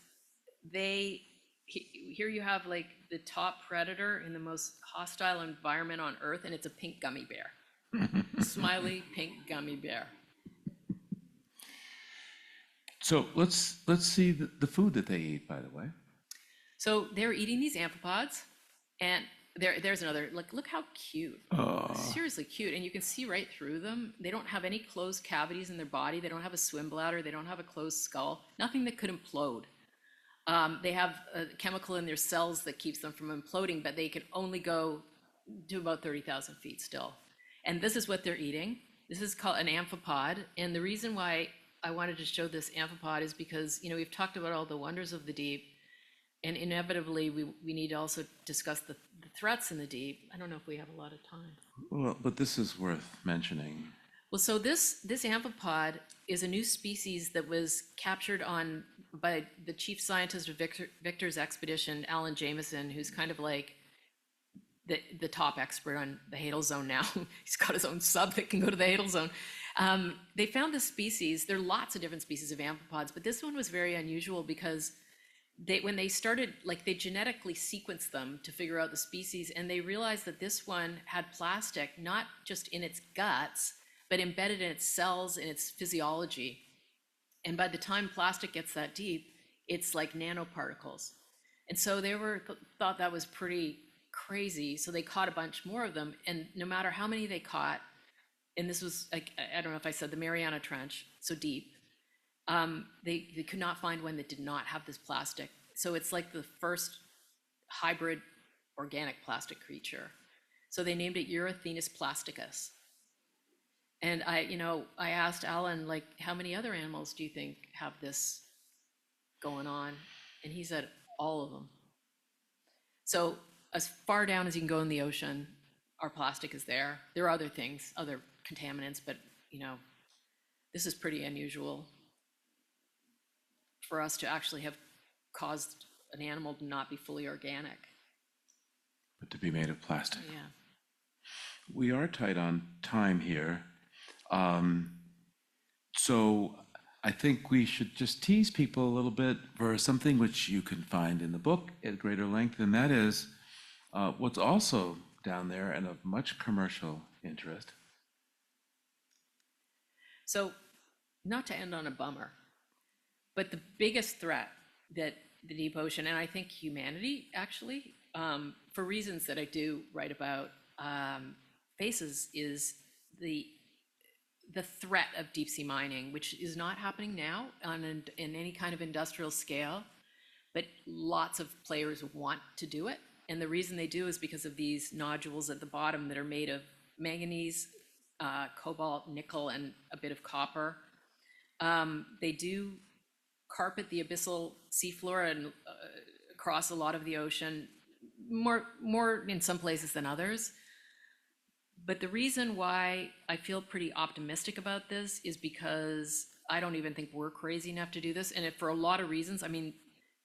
here you have like the top predator in the most hostile environment on Earth, and it's a pink gummy bear. Smiley pink gummy bear. So let's see the food that they eat, by the way. So they're eating these amphipods, and there's another, look how cute. Oh. Seriously cute, and you can see right through them. They don't have any closed cavities in their body. They don't have a swim bladder. They don't have a closed skull. Nothing that could implode. They have a chemical in their cells that keeps them from imploding, but they can only go to about 30,000 feet still. And this is what they're eating. This is called an amphipod. And the reason why I wanted to show this amphipod is because, we've talked about all the wonders of the deep, and inevitably we need to also discuss the threats in the deep. I don't know if we have a lot of time. Well, but this is worth mentioning. Well, so this amphipod is a new species that was captured by the chief scientist of Victor's expedition, Alan Jameson, who's kind of like the top expert on the Hadal Zone now. He's got his own sub that can go to the Hadal Zone. They found this species. There are lots of different species of amphipods, but this one was very unusual because when they started, they genetically sequenced them to figure out the species, and they realized that this one had plastic, not just in its guts, but embedded in its cells, in its physiology. And by the time plastic gets that deep, it's like nanoparticles. And so they thought that was pretty crazy. So they caught a bunch more of them, and no matter how many they caught, and this was like, I don't know if I said the Mariana Trench, so deep, they could not find one that did not have this plastic. So it's like the first hybrid organic plastic creature. So they named it Erythenus plasticus. And I asked Alan, how many other animals do you think have this going on? And he said, all of them. So as far down as you can go in the ocean, our plastic is there. There are other things, other contaminants, but this is pretty unusual for us to actually have caused an animal to not be fully organic. But to be made of plastic. Yeah. We are tight on time here. So I think we should just tease people a little bit for something which you can find in the book at greater length, and that is what's also down there and of much commercial interest. So, not to end on a bummer, but the biggest threat that the deep ocean, and I think humanity actually, for reasons that I do write about, faces is the threat of deep sea mining, which is not happening now in any kind of industrial scale, but lots of players want to do it. And the reason they do is because of these nodules at the bottom that are made of manganese, cobalt, nickel, and a bit of copper. They do carpet the abyssal seafloor and across a lot of the ocean, more in some places than others. But the reason why I feel pretty optimistic about this is because I don't even think we're crazy enough to do this. And for a lot of reasons, I mean,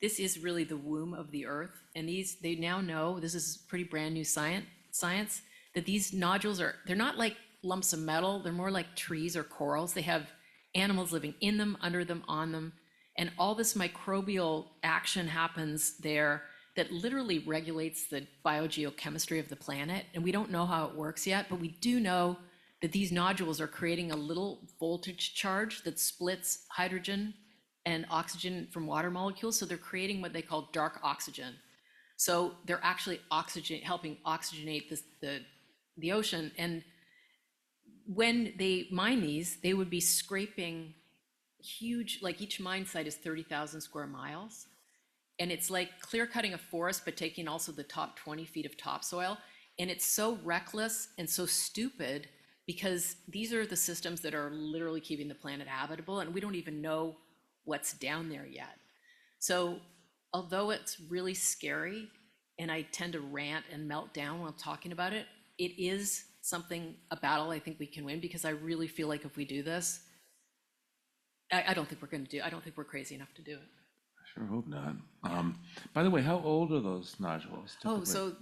this is really the womb of the Earth. And they now know, this is pretty brand new science, that these nodules they're not like lumps of metal, they're more like trees or corals. They have animals living in them, under them, on them. And all this microbial action happens there that literally regulates the biogeochemistry of the planet. And we don't know how it works yet, but we do know that these nodules are creating a little voltage charge that splits hydrogen and oxygen from water molecules. So they're creating what they call dark oxygen. So they're actually helping oxygenate the ocean. And when they mine these, they would be scraping huge, like each mine site is 30,000 square miles. And it's like clear cutting a forest, but taking also the top 20 feet of topsoil. And it's so reckless and so stupid because these are the systems that are literally keeping the planet habitable, and we don't even know what's down there yet. So although it's really scary, and I tend to rant and melt down while talking about it, it is a battle I think we can win, because I really feel like if we do this, I don't think we're crazy enough to do it. Sure hope not. By the way, how old are those nodules typically? Oh, so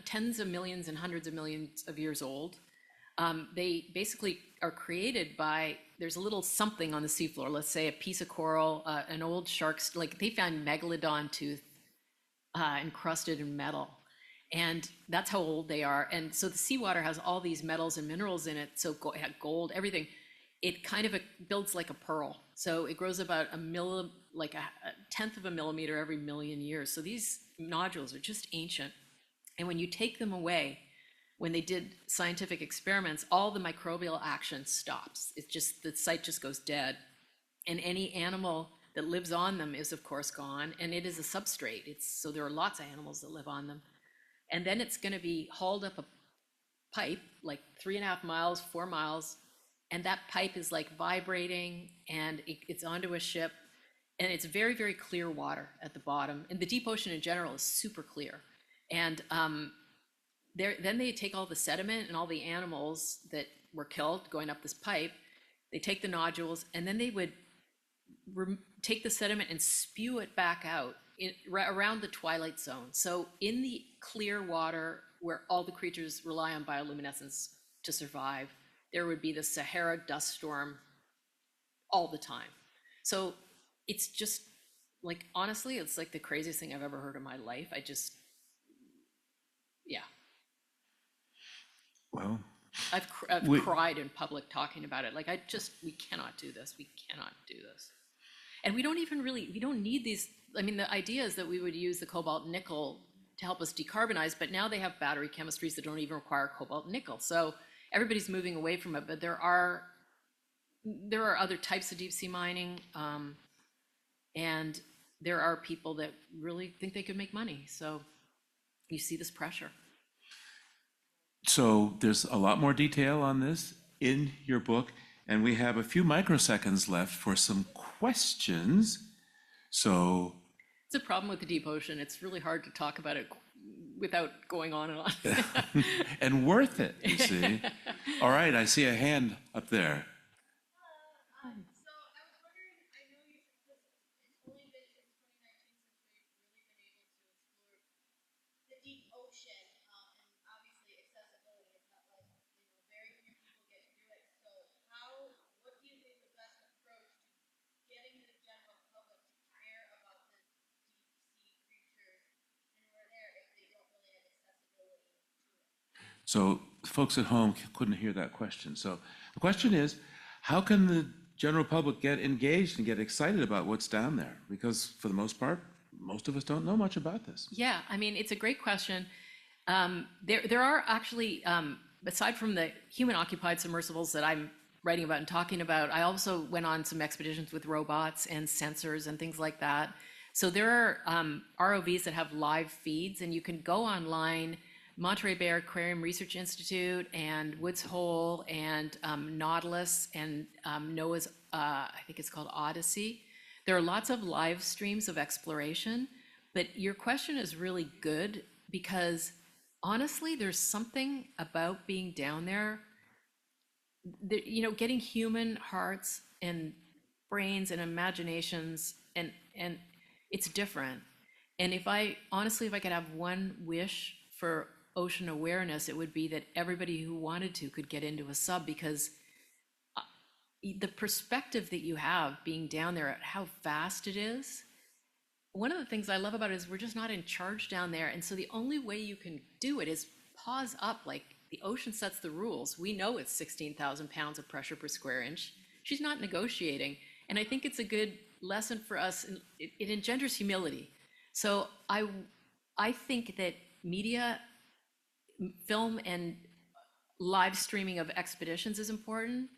tens of millions and hundreds of millions of years old. They basically are created by, there's a little something on the seafloor, let's say a piece of coral, an old shark's, like they found megalodon tooth encrusted in metal. And that's how old they are. And so the seawater has all these metals and minerals in it, so gold, everything. It kind of builds like a pearl. So it grows about like a tenth of a millimeter every million years. So these nodules are just ancient. And when you take them away, when they did scientific experiments, all the microbial action stops. The site just goes dead. And any animal that lives on them is of course gone. And it is a substrate. So there are lots of animals that live on them. And then it's gonna be hauled up a pipe, like 3.5 miles, 4 miles, and that pipe is like vibrating, and it's onto a ship, and it's very, very clear water at the bottom. And the deep ocean in general is super clear. And then they take all the sediment and all the animals that were killed going up this pipe, they take the nodules, and then they would take the sediment and spew it back out around the twilight zone. So in the clear water where all the creatures rely on bioluminescence to survive, there would be the Sahara dust storm all the time. So it's just like, honestly, it's like the craziest thing I've ever heard in my life. Yeah. Well, I've cried in public talking about it. Like, we cannot do this. We cannot do this. And we don't need these. I mean, the idea is that we would use the cobalt nickel to help us decarbonize, but now they have battery chemistries that don't even require cobalt nickel. So everybody's moving away from it, but there are other types of deep sea mining, and there are people that really think they could make money. So you see this pressure. so there's a lot more detail on this in your book, and we have a few microseconds left for some questions. So It's a problem with the deep ocean. It's really hard to talk about it without going on and on. and worth it, you see. All right, I see a hand up there. So I was wondering, I know you said this, it's only been since 2019, so So folks at home couldn't hear that question. So the question is, how can the general public get engaged and get excited about what's down there? Because for the most part, most of us don't know much about this. Yeah, I mean, it's a great question. There are actually, aside from the human-occupied submersibles that I'm writing about and talking about, I also went on some expeditions with robots and sensors and things like that. So there are ROVs that have live feeds, and you can go online, Monterey Bay Aquarium Research Institute and Woods Hole and Nautilus and NOAA's, I think it's called Odyssey. There are lots of live streams of exploration, but your question is really good because honestly, there's something about being down there, that, you know, getting human hearts and brains and imaginations, and it's different. And if I could have one wish for ocean awareness, it would be that everybody who wanted to could get into a sub, because the perspective that you have being down there at how vast it is. One of the things I love about it is we're just not in charge down there. And so the only way you can do it is pause up. Like, the ocean sets the rules. We know it's 16,000 pounds of pressure per square inch. She's not negotiating. And I think it's a good lesson for us. And it engenders humility. So I think that media, film and live streaming of expeditions is important.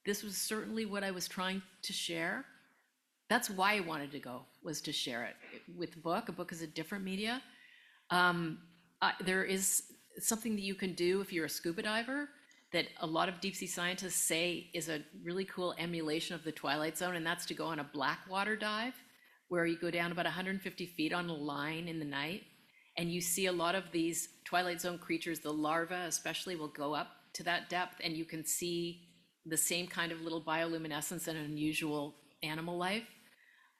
This was certainly what I was trying to share. That's why I wanted to go, was to share it with the book. A book is a different media. There is something that you can do if you're a scuba diver that a lot of deep sea scientists say is a really cool emulation of the Twilight Zone, and that's to go on a black water dive where you go down about 150 feet on a line in the night, and you see a lot of these Twilight Zone creatures, the larvae especially, will go up to that depth, and you can see the same kind of little bioluminescence and unusual animal life.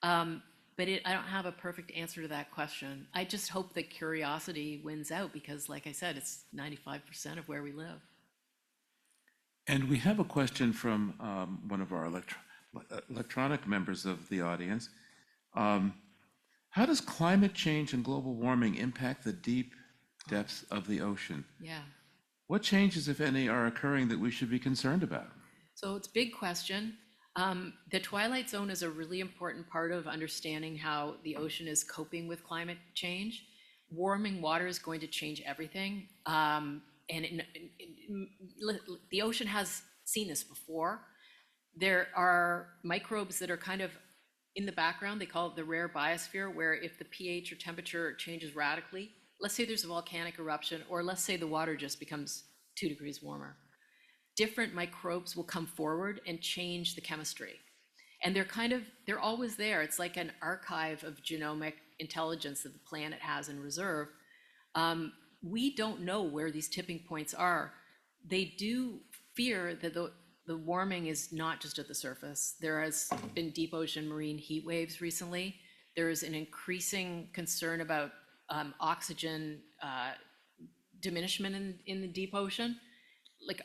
But I don't have a perfect answer to that question. I just hope that curiosity wins out because, like I said, it's 95% of where we live. And we have a question from one of our electronic members of the audience. How does climate change and global warming impact the deep depths of the ocean? Yeah. What changes, if any, are occurring that we should be concerned about? So it's a big question. The Twilight Zone is a really important part of understanding how the ocean is coping with climate change. Warming water is going to change everything. The ocean has seen this before. There are microbes that are kind of in the background. They call it the rare biosphere, where if the pH or temperature changes radically, let's say there's a volcanic eruption, or let's say the water just becomes 2 degrees warmer, different microbes will come forward and change the chemistry. And they're always there. It's like an archive of genomic intelligence that the planet has in reserve. We don't know where these tipping points are. They do fear that the warming is not just at the surface. There has been deep ocean marine heat waves recently. There is an increasing concern about oxygen diminishment in the deep ocean. Like,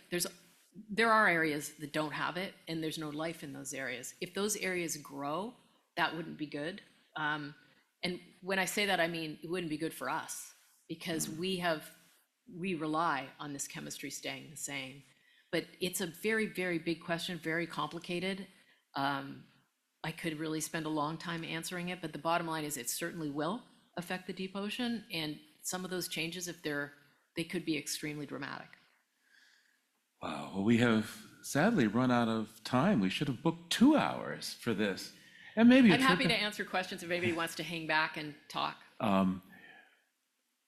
there are areas that don't have it, and there's no life in those areas. If those areas grow, that wouldn't be good. And when I say that, I mean it wouldn't be good for us, because we rely on this chemistry staying the same. But it's a very, very big question, very complicated. I could really spend a long time answering it, but the bottom line is it certainly will affect the deep ocean, and some of those changes, if they could be extremely dramatic. Wow, well, we have sadly run out of time. We should have booked 2 hours for this. And maybe I'm happy to answer questions if anybody wants to hang back and talk.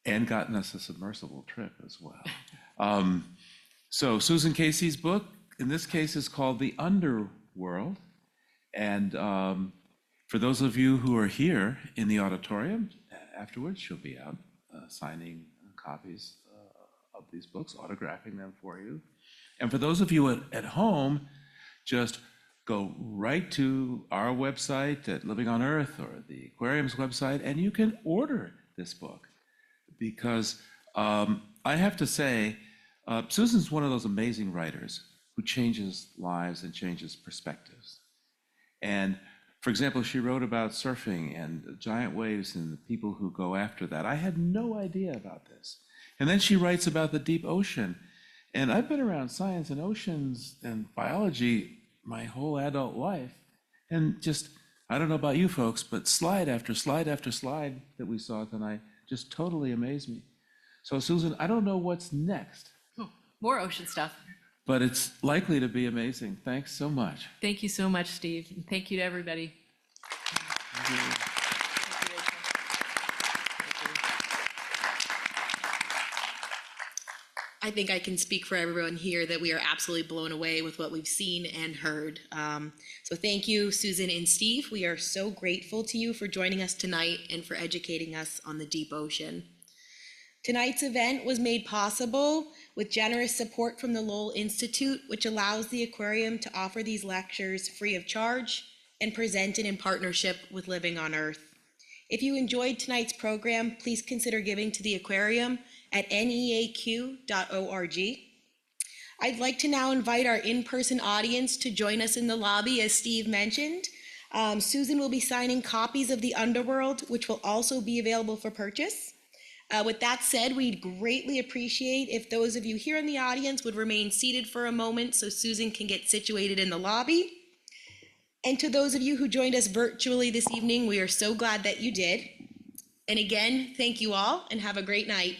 And gotten us a submersible trip as well. So Susan Casey's book, in this case, is called The Underworld. And for those of you who are here in the auditorium, afterwards, she'll be out signing copies of these books, autographing them for you. And for those of you at home, just go right to our website at Living on Earth or the Aquarium's website, and you can order this book. Because I have to say, Susan's one of those amazing writers who changes lives and changes perspectives. And for example, she wrote about surfing and giant waves and the people who go after that. I had no idea about this. And then she writes about the deep ocean. And I've been around science and oceans and biology my whole adult life. And just, I don't know about you folks, but slide after slide after slide that we saw tonight just totally amazed me. So Susan, I don't know what's next, More ocean stuff. but it's likely to be amazing. Thanks so much. Thank you so much, Steve. And thank you to everybody. I think I can speak for everyone here that we are absolutely blown away with what we've seen and heard. So thank you, Susan and Steve. We are so grateful to you for joining us tonight and for educating us on the deep ocean. Tonight's event was made possible with generous support from the Lowell Institute, which allows the aquarium to offer these lectures free of charge and presented in partnership with Living on Earth. If you enjoyed tonight's program, please consider giving to the aquarium at neaq.org. I'd like to now invite our in-person audience to join us in the lobby, as Steve mentioned. Susan will be signing copies of the Underworld, which will also be available for purchase. With that said, we'd greatly appreciate if those of you here in the audience would remain seated for a moment so Susan can get situated in the lobby. And to those of you who joined us virtually this evening, we are so glad that you did. And again, thank you all and have a great night.